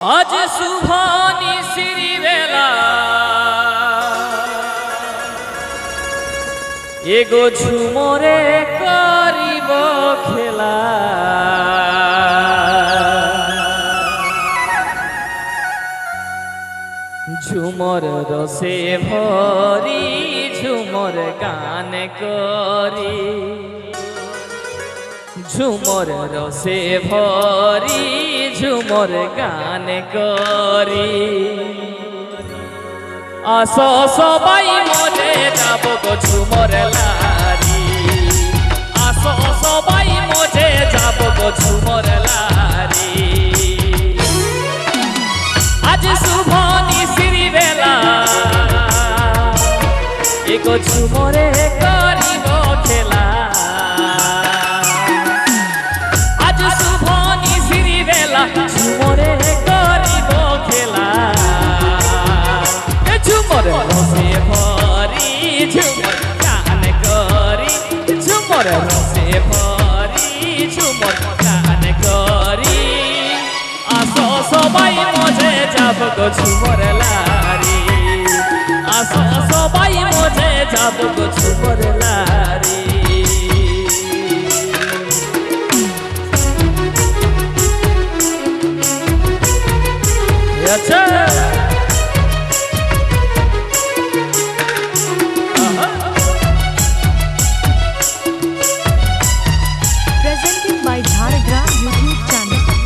আজ শুভনি শ্রী বেলা এগো ঝুমরে করিব খেলা ঝুমর রসে ভরি ঝুমর গান করি ঝুমর রসে ভরি ঝুমর গান করি আসো সবাই মজে যাব গো ঝুমর লারি আসো সবাই মজে যাব গো ঝুমর লারি আজ শুভ নিশিরি বেলা এগো ঝুমরে করিব খেলা ঝুমরে করিব খেলা ঝুমর রসে ভরি ঝুমর গান করি ঝুমর রসে ভরি ঝুমর গান করি আসো সবাই মজে যাব গো ঝুমর লারি আসো সবাই মজে যাব গো ঝুমর লারি अच्छा presented by Dharagram YouTube channel.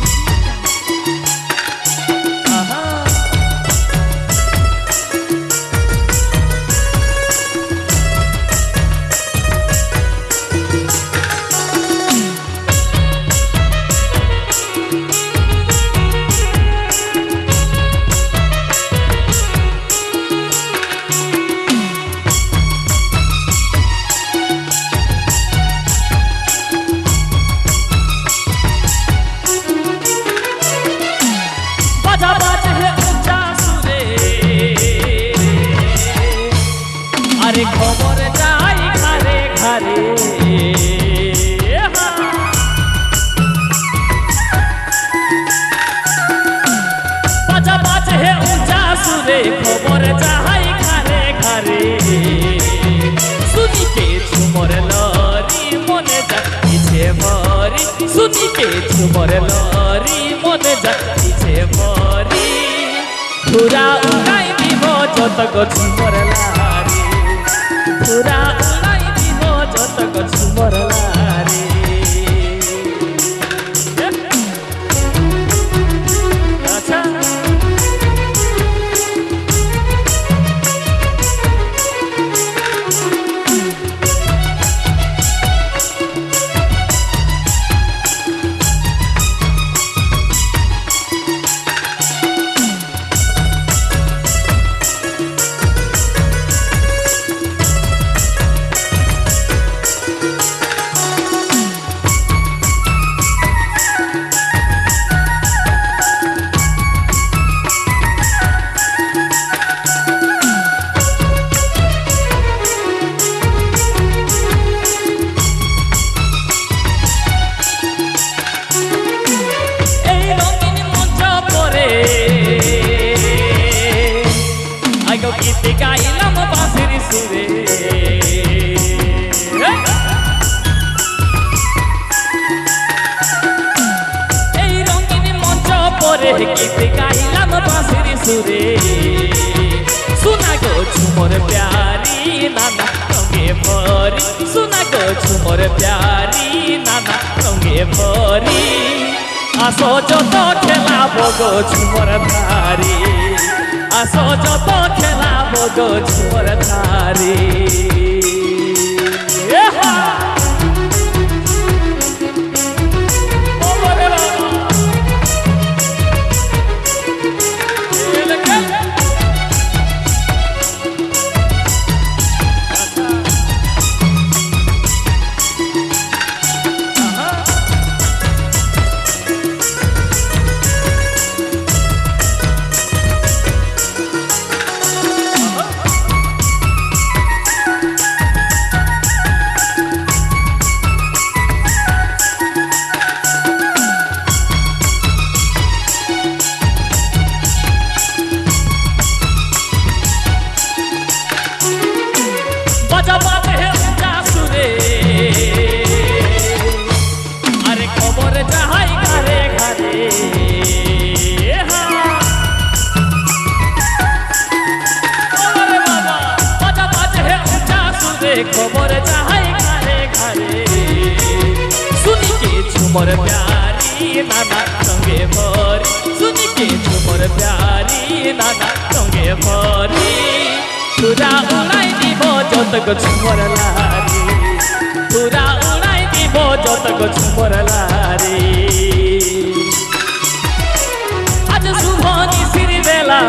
খবর যাই ঘরে ঘরে বাজা বাজে উঁচা সুরে খবর যাই ঘরে ঘরে শুনিকে ঝুমর লরি মনে যাচ্ছে ভরি শুনিকে ঝুমর লরি মনে যাচ্ছে ভরি ঘুরা উড়াই দিব যত গো ঝুমর লারি পুরা উলাই দিব যত গো ঝুমর লারি আচ্ছা গীতে গাইলাম বাঁশির সুরে এই রঙিন মঞ্চ পরে গীতে গাইলাম বাঁশির সুরে শোনা গো ঝুমর প্যারি নানা রঙে ভরি শোনা গো ঝুমর প্যারি নানা রঙে ভরি আসো যত খেলাবো গো ঝুমর ধারি আসো যত খেলাবো গো ঝুমর ধারি झूमर प्यारी नाना रंगे भरी सुनी के झूमर प्यारी नाना रंगे भरी तुरा उड़ाई দিব যতক झूमर लारी तुरा उड़ाई দিব যতক झूमर लारी आज शुभ निशिर बेला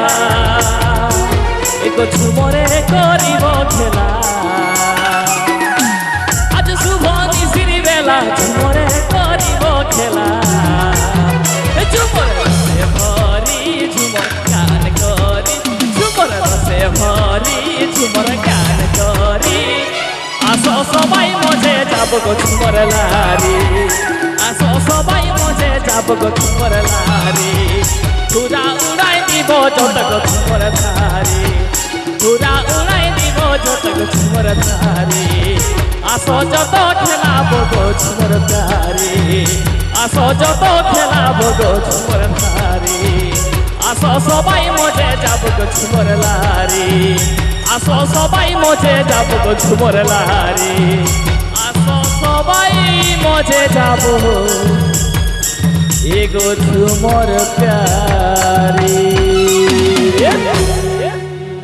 एक झूमरे करिब खेला आज शुभ निशिर बेला झूमरे करिब खेला झूमर रसे भरी झूमर गान करी झूमर रसे भरी झूमर गान करी आसो सबाई मजे যাব গো झूमर लारी आसो सबाई मजे যাব গো झूमर लारी तुरा उड़ाई দিব যতক झूमर धारी तुरा उड़ाई দিব যতক झूमर धारी आसो যত খেলাবো গো झूमर धारी आसो যত খেলাবো গো झूमर धारी आसो সবাই মজে যাব গো झूमर लारी आसो সবাই মজে যাব গো झूमर लारी आसो সবাই মজে যাব एगो झूमर प्यारी